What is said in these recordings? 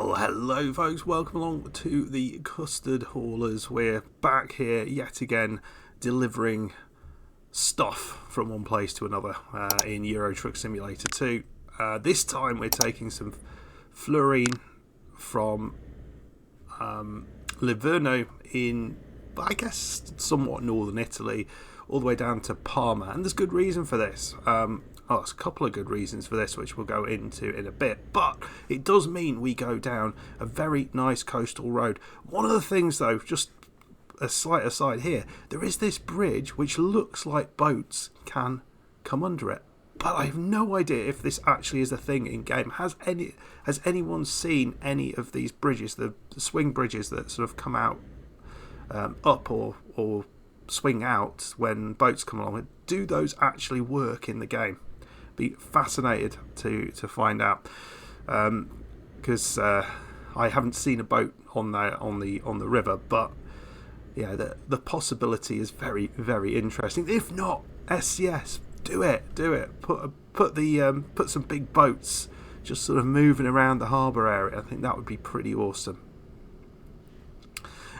Well, hello folks, welcome along to the Custard Haulers. We're back here yet again delivering stuff from one place to another in Euro Truck Simulator 2. This time we're taking some fluorine from Livorno in, I guess, somewhat northern Italy, all the way down to Parma, and there's good reason for this. There's a couple of good reasons for this, which we'll go into in a bit, but it does mean we go down a very nice coastal road. One of the things, though, just a slight aside here, there is this bridge which looks like boats can come under it, but I have no idea if this actually is a thing in game. Has anyone seen any of these bridges, the swing bridges that sort of come out up or swing out when boats come along? Do those actually work in the game? Be fascinated to find out, because I haven't seen a boat on the river, but yeah, the possibility is very, very interesting. If not, SCS, do it. Put some big boats just sort of moving around the harbour area. I think that would be pretty awesome.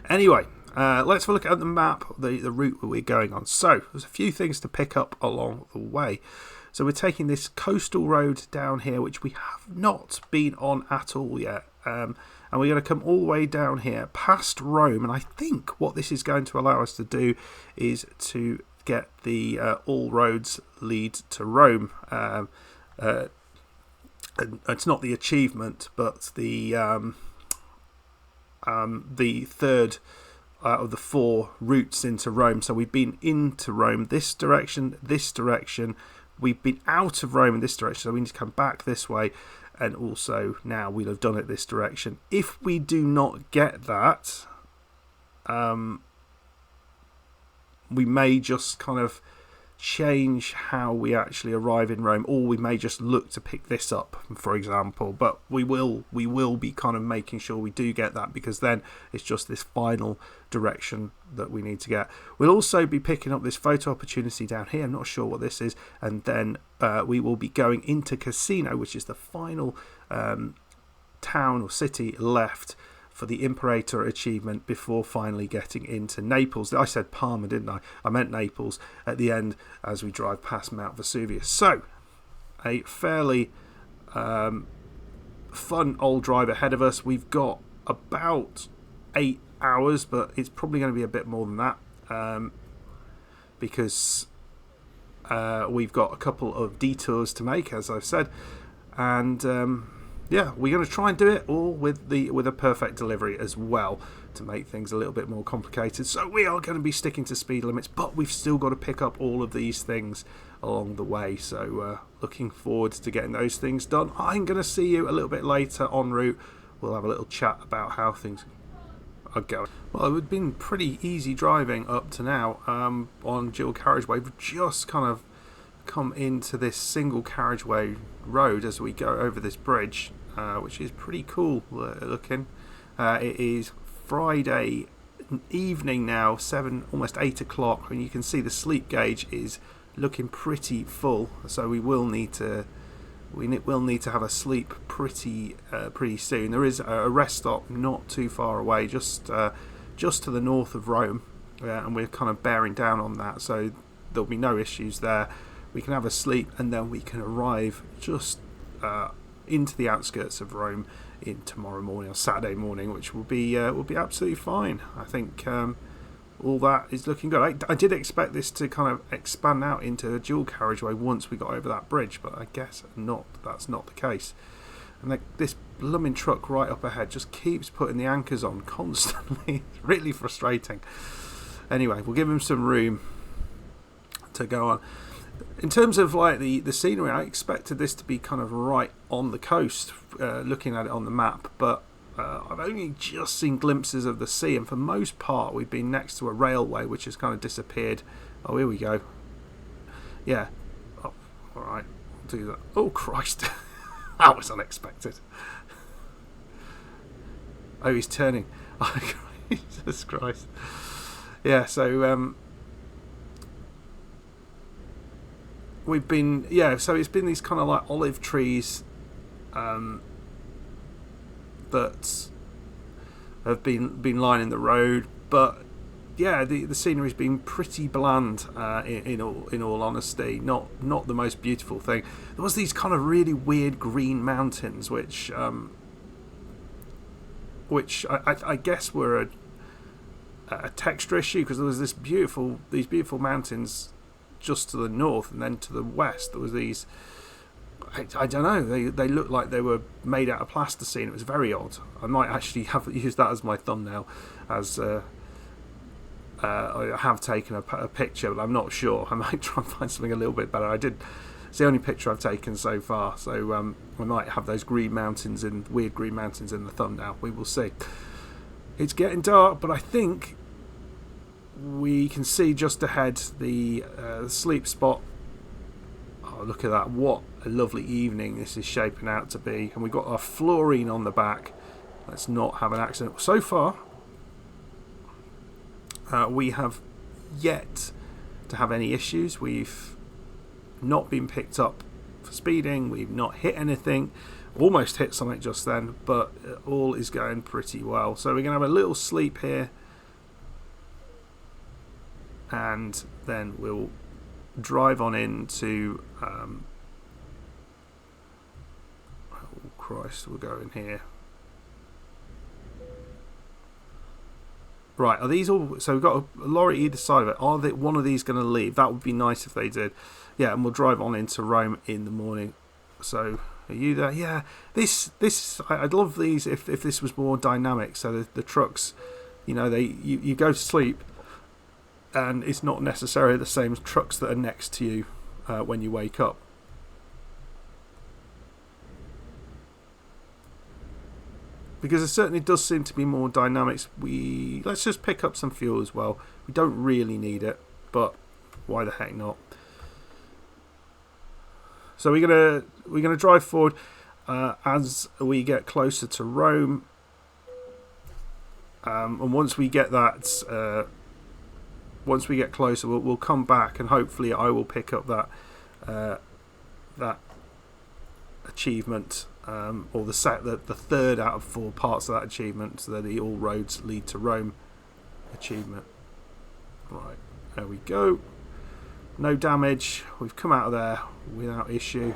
Anyway, let's have a look at the map, the route that we're going on. So there's a few things to pick up along the way. So we're taking this coastal road down here, which we have not been on at all yet. And we're going to come all the way down here past Rome. And I think what this is going to allow us to do is to get the all roads lead to Rome. It's not the achievement, but the third out of the four routes into Rome. So we've been into Rome this direction. We've been out of Rome in this direction, so we need to come back this way, and also now we'll have done it this direction. If we do not get that, we may just kind of change how we actually arrive in Rome, or we may just look to pick this up, for example. But we will be kind of making sure we do get that, because then it's just this final direction that we need to get. We'll also be picking up this photo opportunity down here. I'm not sure what this is, and then we will be going into Cassano, which is the final town or city left for the Imperator achievement before finally getting into Naples. I said Parma, didn't I? I meant Naples at the end as we drive past Mount Vesuvius. So, a fairly fun old drive ahead of us. We've got about 8 hours, but it's probably going to be a bit more than that, because we've got a couple of detours to make, as I've said, and yeah, we're going to try and do it all with a perfect delivery as well, to make things a little bit more complicated. So we are going to be sticking to speed limits, but we've still got to pick up all of these things along the way. So looking forward to getting those things done. I'm going to see you a little bit later en route. We'll have a little chat about how things are going. Well, it's been pretty easy driving up to now on dual carriageway. We've just kind of come into this single carriageway road as we go over this bridge, which is pretty cool looking. It is Friday evening now, almost 8 o'clock, and you can see the sleep gauge is looking pretty full, so we will need to have a sleep pretty soon. There is a rest stop not too far away, just to the north of Rome, and we're kind of bearing down on that, so there'll be no issues there. We can have a sleep, and then we can arrive just into the outskirts of Rome in tomorrow morning or Saturday morning, which will be absolutely fine. I think all that is looking good. I did expect this to kind of expand out into a dual carriageway once we got over that bridge, but I guess not. That's not the case. And this blooming truck right up ahead just keeps putting the anchors on constantly. It's really frustrating. Anyway, we'll give him some room to go on. In terms of like the scenery, I expected this to be kind of right on the coast, looking at it on the map, but I've only just seen glimpses of the sea, and for most part we've been next to a railway which has kind of disappeared. Oh, here we go. Yeah. Oh, alright, I'll do that. Oh, Christ. That was unexpected. Oh, he's turning. Oh, Jesus Christ. Yeah, so we've been, so it's been these kind of like olive trees that have been lining the road, but yeah, the scenery's been pretty bland. In all honesty, not the most beautiful thing. There was these kind of really weird green mountains, which I guess were a texture issue, because there was these beautiful mountains just to the north, and then to the west there was these. I don't know. They looked like they were made out of plasticine. It was very odd. I might actually have used that as my thumbnail, as I have taken a picture, but I'm not sure. I might try and find something a little bit better. It's the only picture I've taken so far, so I might have those weird green mountains in the thumbnail. We will see. It's getting dark, but I think we can see just ahead the sleep spot. Oh, look at that. What a lovely evening this is shaping out to be. And we've got our fluorine on the back. Let's not have an accident. So far, we have yet to have any issues. We've not been picked up for speeding. We've not hit anything. Almost hit something just then, but all is going pretty well. So we're going to have a little sleep here, and then we'll drive on into oh Christ, we'll go in here. Right, are these all? So we've got a lorry either side of it. Are one of these going to leave? That would be nice if they did. Yeah, and we'll drive on into Rome in the morning. So are you there? Yeah, this I'd love these if this was more dynamic. So the trucks, you know, you go to sleep, and it's not necessarily the same trucks that are next to you when you wake up. Because there certainly does seem to be more dynamics. Let's just pick up some fuel as well. We don't really need it, but why the heck not? So we're gonna drive forward as we get closer to Rome, and once we get that. Once we get closer, we'll come back, and hopefully I will pick up that achievement, or the third out of 4 parts of that achievement, so that the all roads lead to Rome achievement. Right, there we go. No damage. We've come out of there without issue.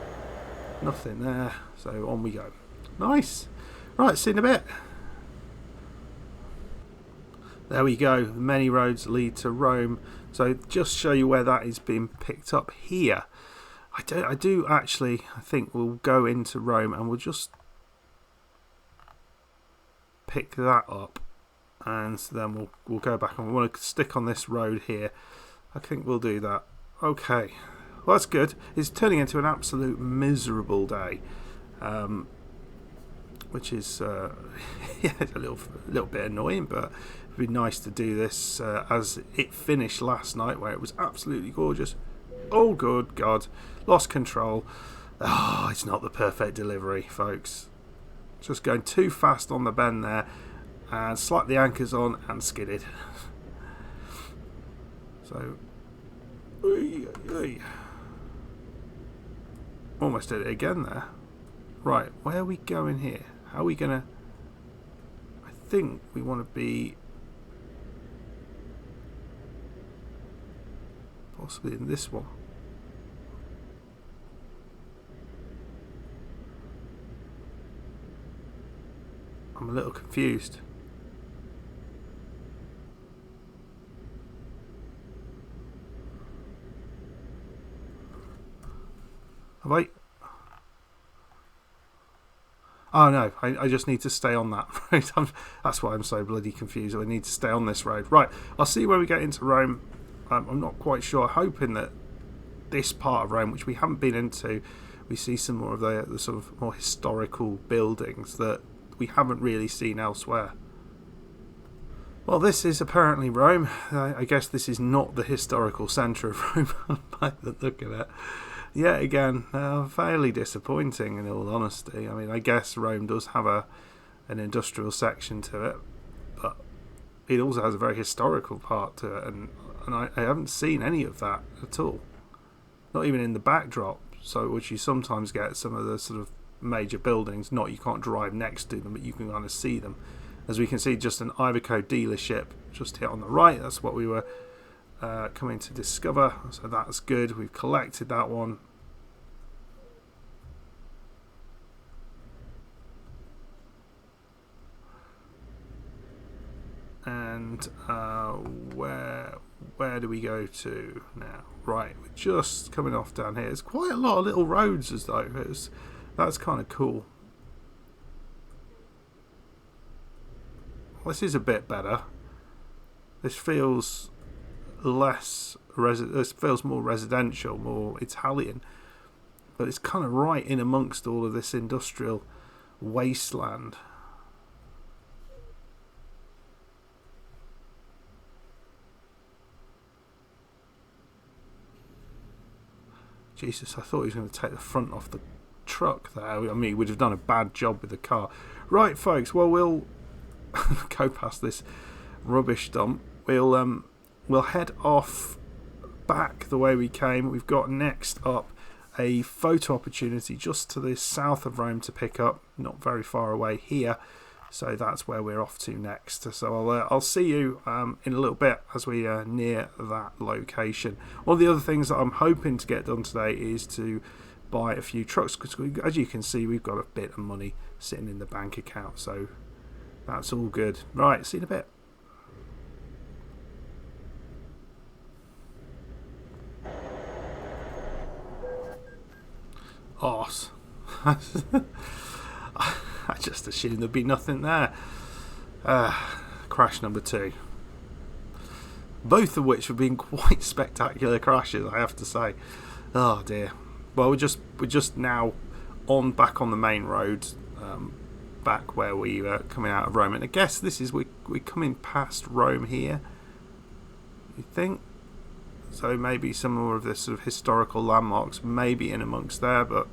Nothing there. So on we go. Nice. Right, see you in a bit. There we go. Many roads lead to Rome. So just show you where that is being picked up here. I do actually. I think we'll go into Rome and we'll just pick that up, and then we'll go back, and we want to stick on this road here. I think we'll do that. Okay, well that's good. It's turning into an absolute miserable day, which is yeah, it's a little bit annoying, but it'd be nice to do this as it finished last night, where it was absolutely gorgeous. Oh good God, lost control. Oh, it's not the perfect delivery, folks. Just going too fast on the bend there, and slapped the anchors on and skidded. So almost did it again there. Right, where are we going here? How are we gonna? I think we want to be possibly in this one. I'm a little confused. Have I? Oh no, I just need to stay on that road. That's why I'm so bloody confused. I need to stay on this road. Right, I'll see where we get into Rome. I'm not quite sure. Hoping that this part of Rome, which we haven't been into, we see some more of the sort of more historical buildings that we haven't really seen elsewhere. Well, this is apparently Rome. I guess this is not the historical centre of Rome by the look of it. Yet again, fairly disappointing in all honesty. I mean, I guess Rome does have an industrial section to it, but it also has a very historical part to it, and I haven't seen any of that at all. Not even in the backdrop, so which you sometimes get some of the sort of major buildings. Not you can't drive next to them, but you can kind of see them. As we can see, just an Iveco dealership just here on the right. That's what we were coming to discover. So that's good. We've collected that one. And where do we go to now? Right, we're just coming off down here. There's quite a lot of little roads as though. That's kind of cool. This is a bit better. This feels this feels more residential, more Italian. But it's kind of right in amongst all of this industrial wasteland. Jesus, I thought he was going to take the front off the truck there. I mean, he would have done a bad job with the car. Right, folks, well, we'll go past this rubbish dump. We'll head off back the way we came. We've got next up a photo opportunity just to the south of Rome to pick up, not very far away here. So that's where we're off to next. So I'll see you in a little bit as we near that location. One of the other things that I'm hoping to get done today is to buy a few trucks, because as you can see, we've got a bit of money sitting in the bank account. So that's all good. Right, see you in a bit. Arse. I just assumed there'd be nothing there. Crash number 2. Both of which have been quite spectacular crashes, I have to say. Oh dear. Well, we're just now back on the main road, back where we were coming out of Rome. And I guess this is we're coming past Rome here. You think? So maybe some more of this sort of historical landmarks maybe in amongst there, but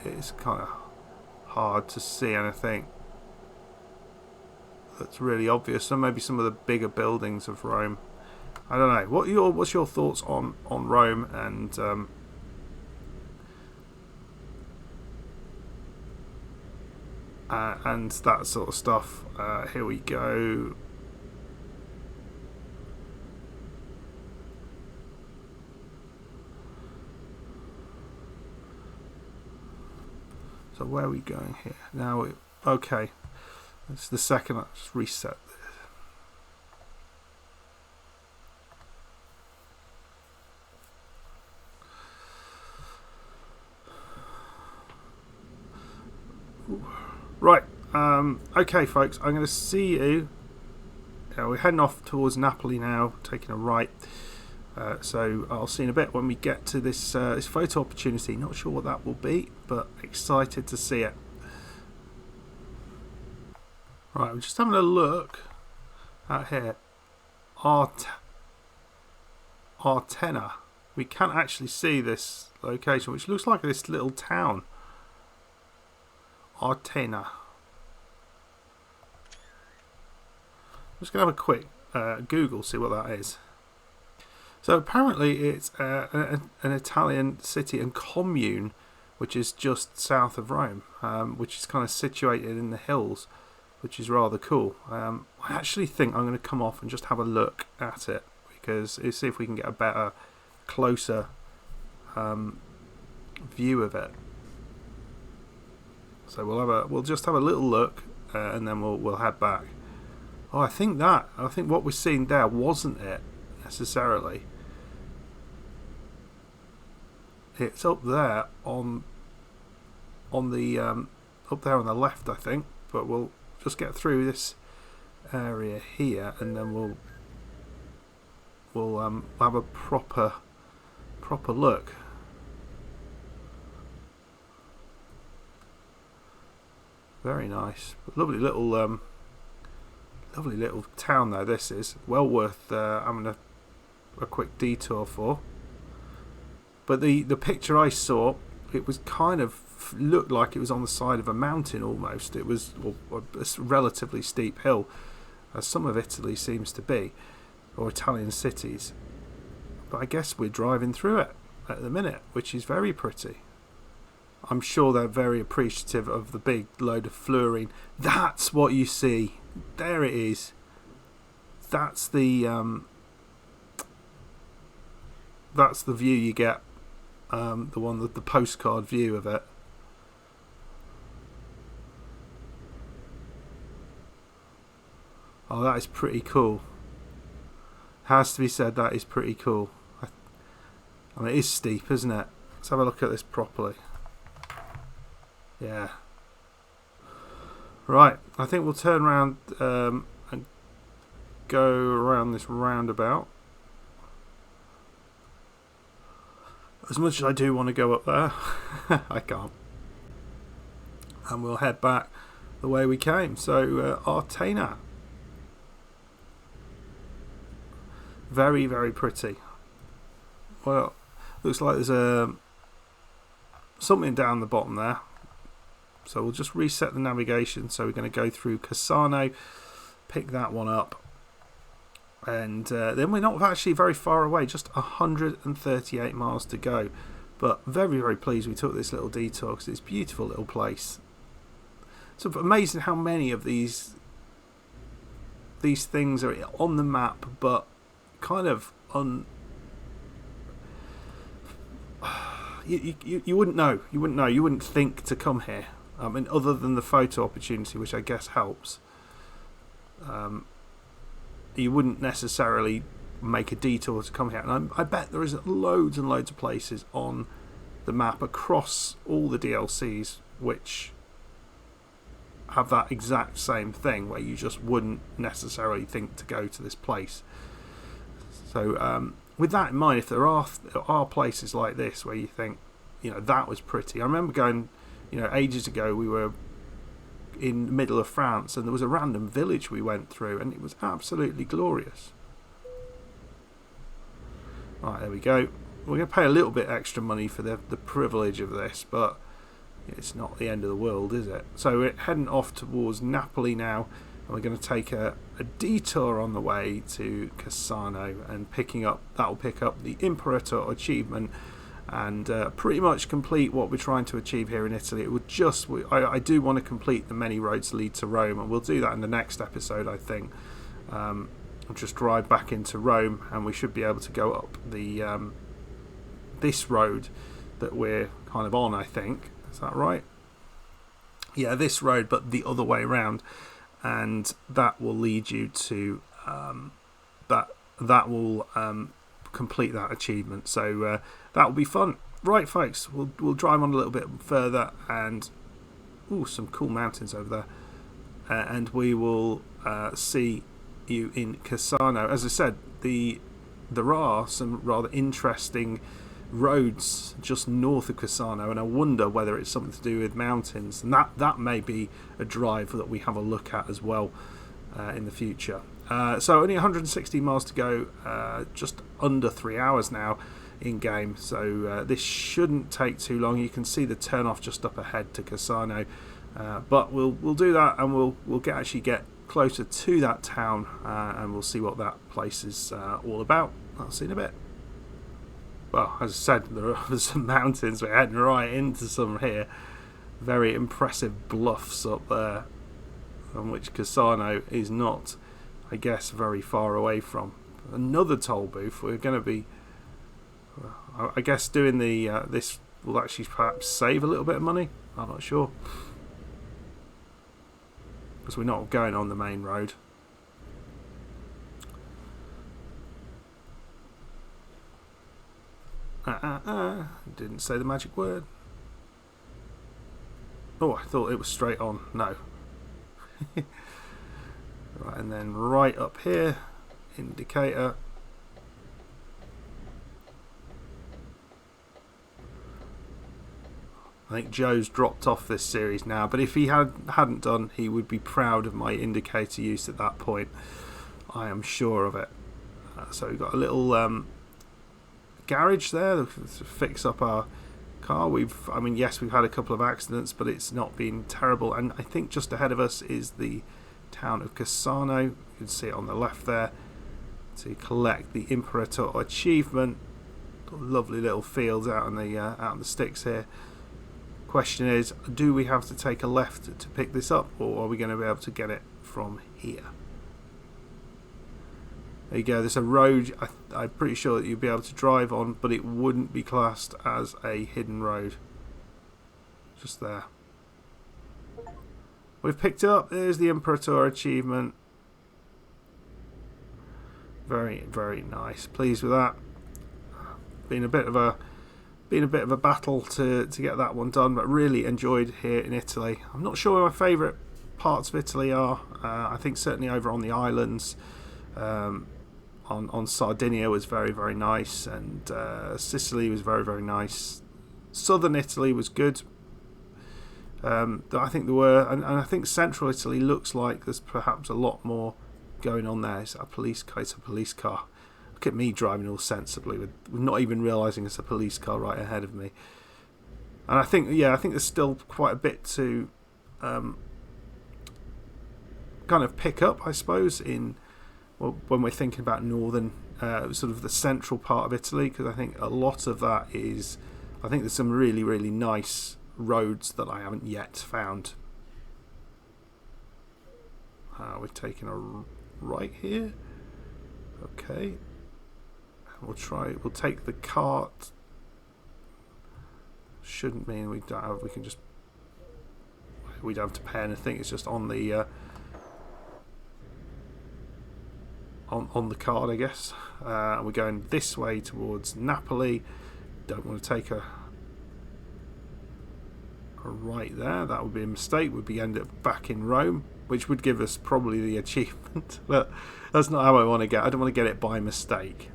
it's kind of hard to see anything that's really obvious. So maybe some of the bigger buildings of Rome. I don't know. What's your thoughts on Rome and that sort of stuff? Here we go. So where are we going here? Now, okay. That's the second. I'll just reset this. Right. Okay, folks. I'm going to see you. We're heading off towards Naples now, taking a right. So I'll see in a bit when we get to this photo opportunity. Not sure what that will be, but excited to see it. Right, we're just having a look out here. Artena. We can't actually see this location, which looks like this little town. Artena. I'm just going to have a quick Google, see what that is. So apparently it's an Italian city and commune, which is just south of Rome, which is kind of situated in the hills, which is rather cool. I actually think I'm going to come off and just have a look at it, because see if we can get a better, closer view of it. So we'll just have a little look, and then we'll head back. Oh, I think what we're seeing there wasn't it necessarily. It's up there on the up there on the left, I think. But we'll just get through this area here, and then we'll have a proper look. Very nice, lovely little town though. This is well worth having a quick detour for. But the picture I saw, it was kind of looked like it was on the side of a mountain almost. It was a relatively steep hill, as some of Italy seems to be, or Italian cities. But I guess we're driving through it at the minute, which is very pretty. I'm sure they're very appreciative of the big load of fluorine. That's what you see. There it is. That's the view you get. The postcard view of it. Oh, that is pretty cool. Has to be said, that is pretty cool. I mean, it is steep, isn't it? Let's have a look at this properly. Yeah. Right, I think we'll turn around and go around this roundabout. As much as I do want to go up there, I can't. And we'll head back the way we came. So, Artena. Very, very pretty. Well, looks like there's something down the bottom there. So we'll just reset the navigation. So we're going to go through Cassano, pick that one up. And then we're not actually very far away, just 138 miles to go. But very, very pleased we took this little detour because it's a beautiful little place. So amazing how many of these things are on the map, but kind of you wouldn't know. You wouldn't think to come here. I mean, other than the photo opportunity, which I guess helps. You wouldn't necessarily make a detour to come here. And I bet there is loads and loads of places on the map across all the DLCs which have that exact same thing, where you just wouldn't necessarily think to go to this place. So with that in mind, if there are places like this where you think, that was pretty. I remember going, ages ago, we were in the middle of France and there was a random village we went through and it was absolutely glorious. Right, there we go. We're going to pay a little bit extra money for the privilege of this, but it's not the end of the world, is it? So we're heading off towards Naples now, and we're going to take a detour on the way to Cassano and that'll pick up the Imperator achievement and pretty much complete what we're trying to achieve here in Italy. It would I do want to complete the many roads lead to Rome, and we'll do that in the next episode, I think. We'll just drive back into Rome and we should be able to go up the this road that we're kind of on, I think. Is that right? Yeah, this road, but the other way around, and that will lead you to that will complete that achievement. So that will be fun. Right, folks, we'll drive on a little bit further, and some cool mountains over there, and we will see you in Cassano. As I said, there are some rather interesting roads just north of Cassano, and I wonder whether it's something to do with mountains, and that may be a drive that we have a look at as well in the future. So only 160 miles to go, just under 3 hours now in game, so this shouldn't take too long. You can see the turn off just up ahead to Cassano, but we'll do that, and we'll get closer to that town, and we'll see what that place is all about. I'll see you in a bit. Well, as I said, there are some mountains. We're heading right into some here. Very impressive bluffs up there, on which Cassano is not, I guess, very far away from. Another toll booth. We're going to be, I guess, doing this will actually perhaps save a little bit of money. I'm not sure, because we're not going on the main road. Didn't say the magic word. Oh, I thought it was straight on. No. Right, and then right up here, indicator. I think Joe's dropped off this series now, but if he hadn't done, he would be proud of my indicator use at that point. I am sure of it. So we've got a little garage there to fix up our car. Yes, we've had a couple of accidents, but it's not been terrible. And I think just ahead of us is the town of Cassano. You can see it on the left there, to collect the Imperator achievement. Got lovely little fields out on the sticks here. question is, do we have to take a left to pick this up, or are we going to be able to get it from here? There you go. There's a road I'm pretty sure that you'd be able to drive on, but it wouldn't be classed as a hidden road. Just there. We've picked it up. There's the Imperator achievement. Very, very nice. Pleased with that. Been a bit of a battle to get that one done, but really enjoyed here in Italy. I'm not sure where my favourite parts of Italy are. I think certainly over on the islands. On Sardinia was very, very nice, and Sicily was very, very nice. Southern Italy was good. I think there were, and I think central Italy looks like there's perhaps a lot more going on there. Is that a police car? It's a police car. Look at me driving all sensibly with not even realising it's a police car right ahead of me. And I think there's still quite a bit to kind of pick up, I suppose, in when we're thinking about northern, sort of the central part of Italy, because I think a lot of that is, I think there's some really, really nice roads that I haven't yet found. We're taking a right here. Okay. We'll take the cart. Shouldn't mean we don't have to pay anything. It's just on the on the card, I guess. We're going this way towards Napoli. Don't want to take a right there. That would be a mistake. We'd be end up back in Rome, which would give us probably the achievement. But that's not how I want to get. I don't want to get it by mistake.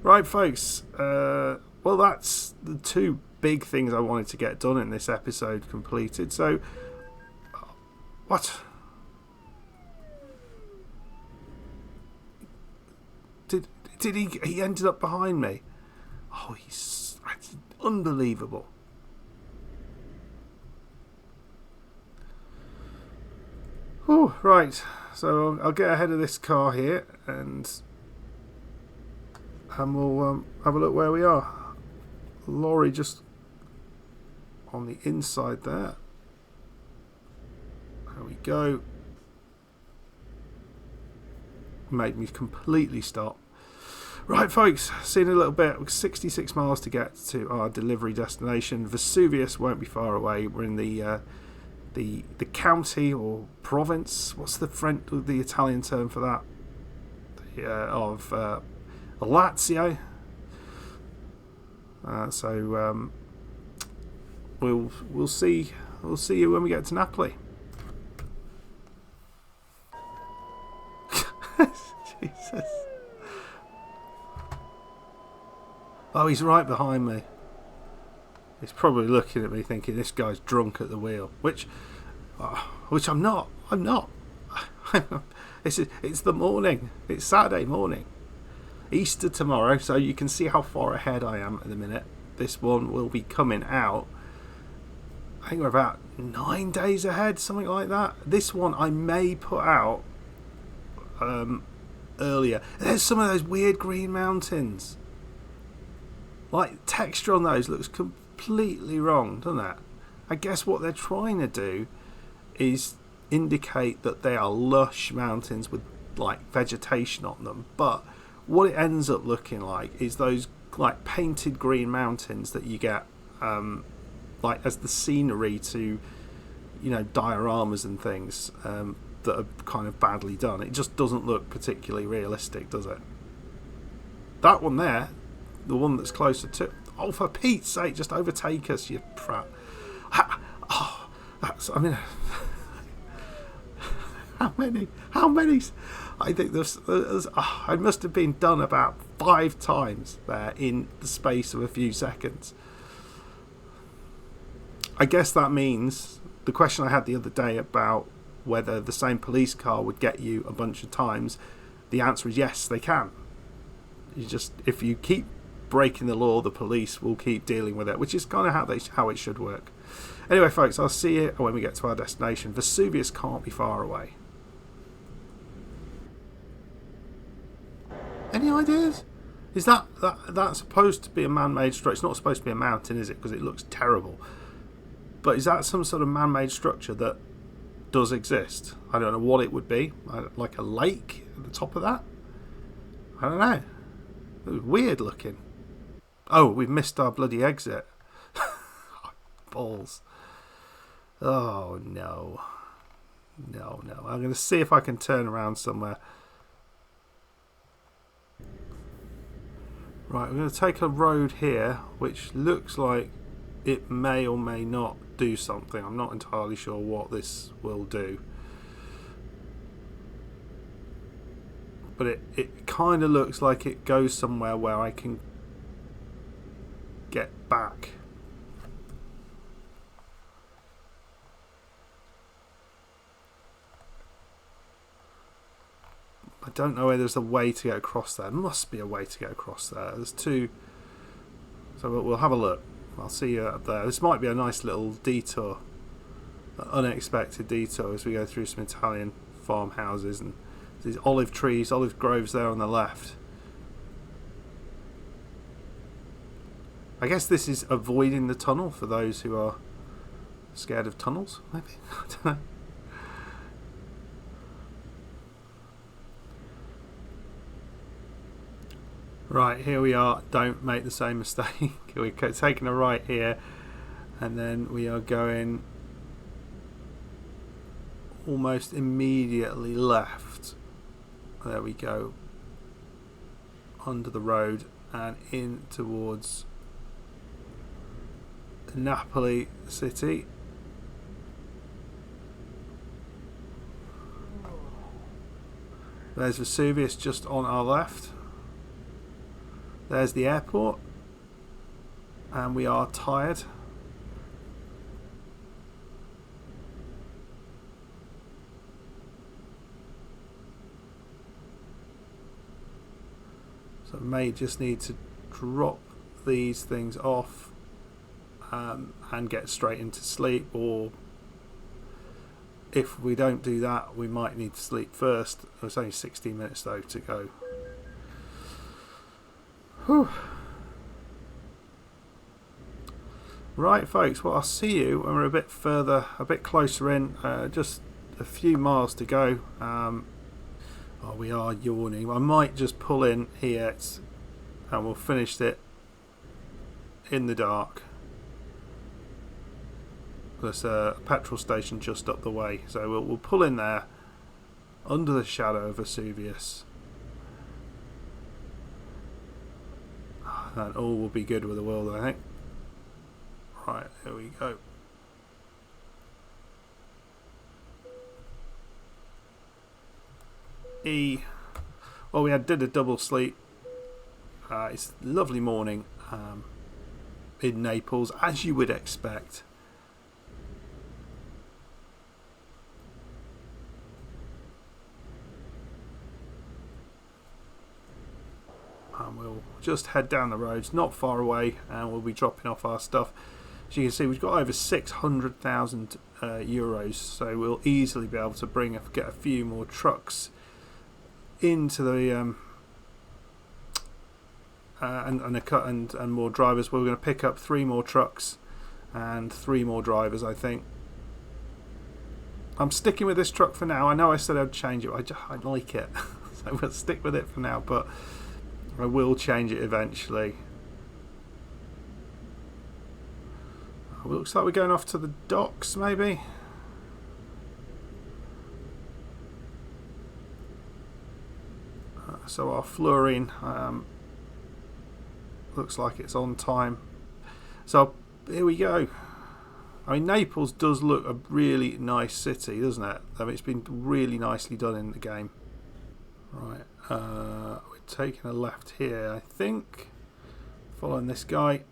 Right, folks. Well, that's the two big things I wanted to get done in this episode completed. So, what? Did he ended up behind me? Oh, that's unbelievable. Oh, right. So I'll get ahead of this car here, and we'll have a look where we are. Lorry just on the inside there. There we go. Made me completely stop. Right, folks, see you in a little bit. 66 miles to get to our delivery destination. Vesuvius won't be far away. We're in the county or province. What's the Italian term for that? Of Lazio. So we'll see you when we get to Napoli. Jesus. Oh, he's right behind me. He's probably looking at me thinking this guy's drunk at the wheel, which I'm not. I'm not. It's the morning. It's Saturday morning. Easter tomorrow, so you can see how far ahead I am at the minute. This one will be coming out, I think we're about 9 days ahead, something like that. This one I may put out earlier. There's some of those weird green mountains. Like, texture on those looks completely wrong, doesn't it? I guess what they're trying to do is indicate that they are lush mountains with like vegetation on them, but what it ends up looking like is those like painted green mountains that you get like as the scenery to, you know, dioramas and things that are kind of badly done. It just doesn't look particularly realistic, does it? That one there, the one that's closer to, oh, for Pete's sake, just overtake us, you prat. Oh, that's, I mean, how many? I think there's I must have been done about 5 times there in the space of a few seconds. I guess that means the question I had the other day about whether the same police car would get you a bunch of times, the answer is yes, they can. You just, if you keep breaking the law, the police will keep dealing with it, which is kind of how it should work. Anyway, folks, I'll see you when we get to our destination. Vesuvius can't be far away. Any ideas? Is that's supposed to be a man-made structure? It's not supposed to be a mountain, is it? Because it looks terrible. But is that some sort of man-made structure that does exist? I don't know what it would be. Like a lake at the top of that? I don't know. It was weird looking. Oh, we've missed our bloody exit. Balls. Oh, no. No. I'm going to see if I can turn around somewhere. Right, we're going to take a road here, which looks like it may or may not do something. I'm not entirely sure what this will do. But it kind of looks like it goes somewhere where I can get back. I don't know whether there's a way to get across there. There must be a way to get across there. There's two. So we'll have a look. I'll see you up there. This might be a nice little detour. An unexpected detour as we go through some Italian farmhouses and these olive trees, olive groves there on the left. I guess this is avoiding the tunnel for those who are scared of tunnels, maybe? I don't know. Right, here we are. Don't make the same mistake. We're taking a right here, and then we are going almost immediately left. There we go. Under the road and in towards Napoli city. There's Vesuvius just on our left. There's the airport, and we are tired. So may just need to drop these things off and get straight into sleep, or if we don't do that we might need to sleep first. There's only 16 minutes though to go. Whew. Right folks, well I'll see you when we're a bit further, a bit closer in, just a few miles to go. Oh, we are yawning. I might just pull in here and we'll finish it in the dark. There's a petrol station just up the way, so we'll pull in there under the shadow of Vesuvius, and all will be good with the world, I think. Right, here we go. Well, we did a double sleep. It's a lovely morning in Naples, as you would expect. And we'll just head down the roads, not far away, and we'll be dropping off our stuff. As you can see, we've got over 600,000 euros, so we'll easily be able to get a few more trucks into the and more drivers. We're going to pick up 3 more trucks and 3 more drivers, I think. I'm sticking with this truck for now. I know I said I'd change it, I like it. So we'll stick with it for now, but I will change it eventually. Looks like we're going off to the docks, maybe. So our fluorine looks like it's on time. So here we go. I mean, Naples does look a really nice city, doesn't it? I mean, it's been really nicely done in the game. Right, we're taking a left here, I think. Following this guy.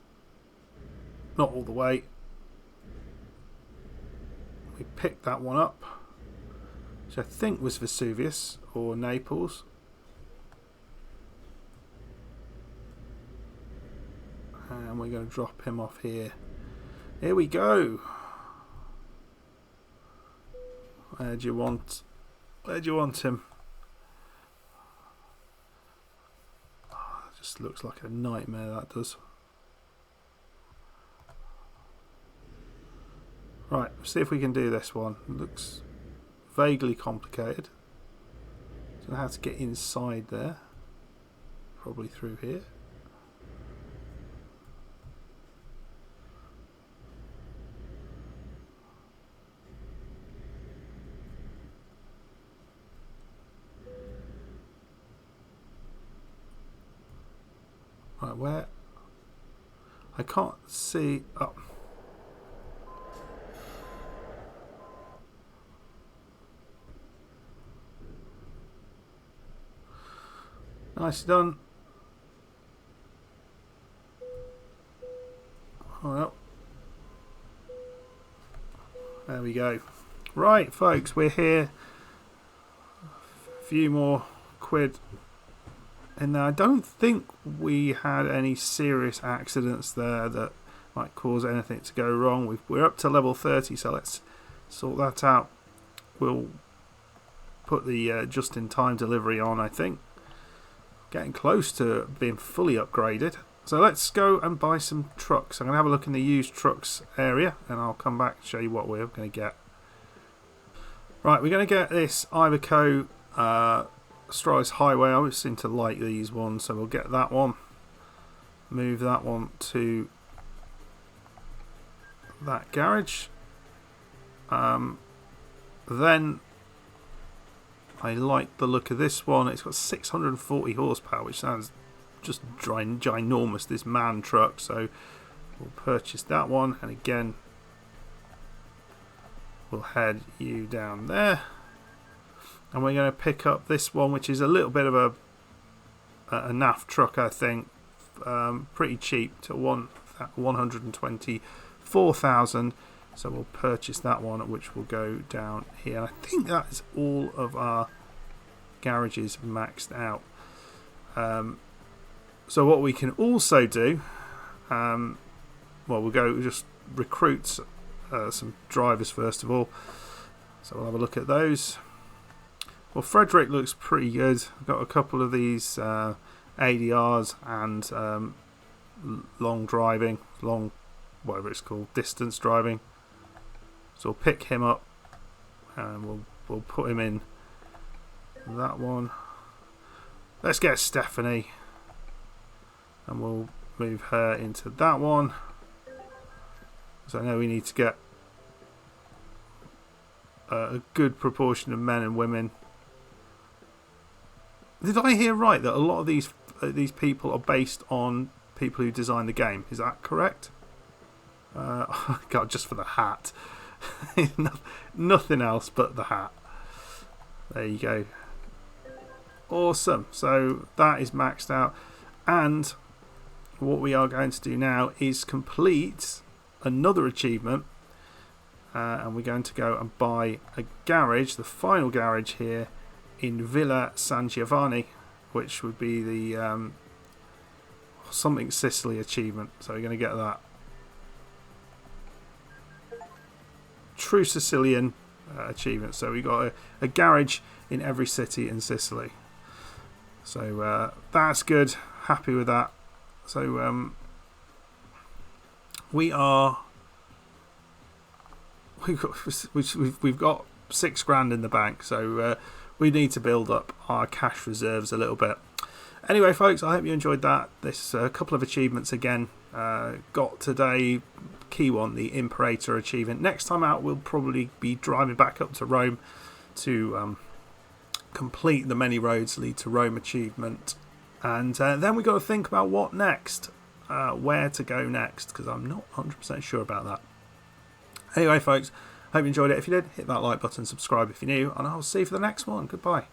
Not all the way. We picked that one up, which I think was Vesuvius or Naples. And we're going to drop him off here. Here we go. Where do you want him? Oh, that just looks like a nightmare, that does. Right, see if we can do this one. It looks vaguely complicated. Don't know how to get inside there. Probably through here. Right, where? I can't see. Oh. Nicely done. Well, there we go. Right, folks, we're here. A few more quid. And I don't think we had any serious accidents there that might cause anything to go wrong. We're up to level 30, so let's sort that out. We'll put the just-in-time delivery on, I think. Getting close to being fully upgraded. So let's go and buy some trucks. I'm going to have a look in the used trucks area, and I'll come back and show you what we're going to get. Right, we're going to get this Iveco Stratus Highway. I always seem to like these ones, so we'll get that one. Move that one to that garage. Then I like the look of this one. It's got 640 horsepower, which sounds just ginormous, this man truck. So we'll purchase that one, and again we'll head you down there. And we're going to pick up this one, which is a little bit of a naff truck, I think. Pretty cheap to 124,000. So we'll purchase that one, which will go down here. And I think that is all of our garages maxed out. So what we can also do, well, we'll go just recruit some drivers first of all. So we'll have a look at those. Well, Frederick looks pretty good. I've got a couple of these ADRs and long driving, whatever it's called, distance driving. So we'll pick him up and we'll put him in that one. Let's get Stephanie and we'll move her into that one. So I know we need to get a good proportion of men and women. Did I hear right that a lot of these people are based on people who designed the game? Is that correct? God, just for the hat. Nothing else but the hat. There you go. Awesome. So that is maxed out. And what we are going to do now is complete another achievement. And we're going to go and buy a garage, the final garage here, in Villa San Giovanni, which would be the something Sicily achievement. So we're going to get that. True Sicilian achievement. So we got a garage in every city in Sicily. So that's good. Happy with that. So we've got £6,000 in the bank. So we need to build up our cash reserves a little bit. Anyway, folks, I hope you enjoyed that. This couple of achievements again. Got today, key one, the Imperator achievement. Next time out, we'll probably be driving back up to Rome to complete the Many Roads Lead to Rome achievement. And then we've got to think about what next, where to go next, because I'm not 100% sure about that. Anyway, folks, hope you enjoyed it. If you did, hit that like button, subscribe if you're new, and I'll see you for the next one. Goodbye.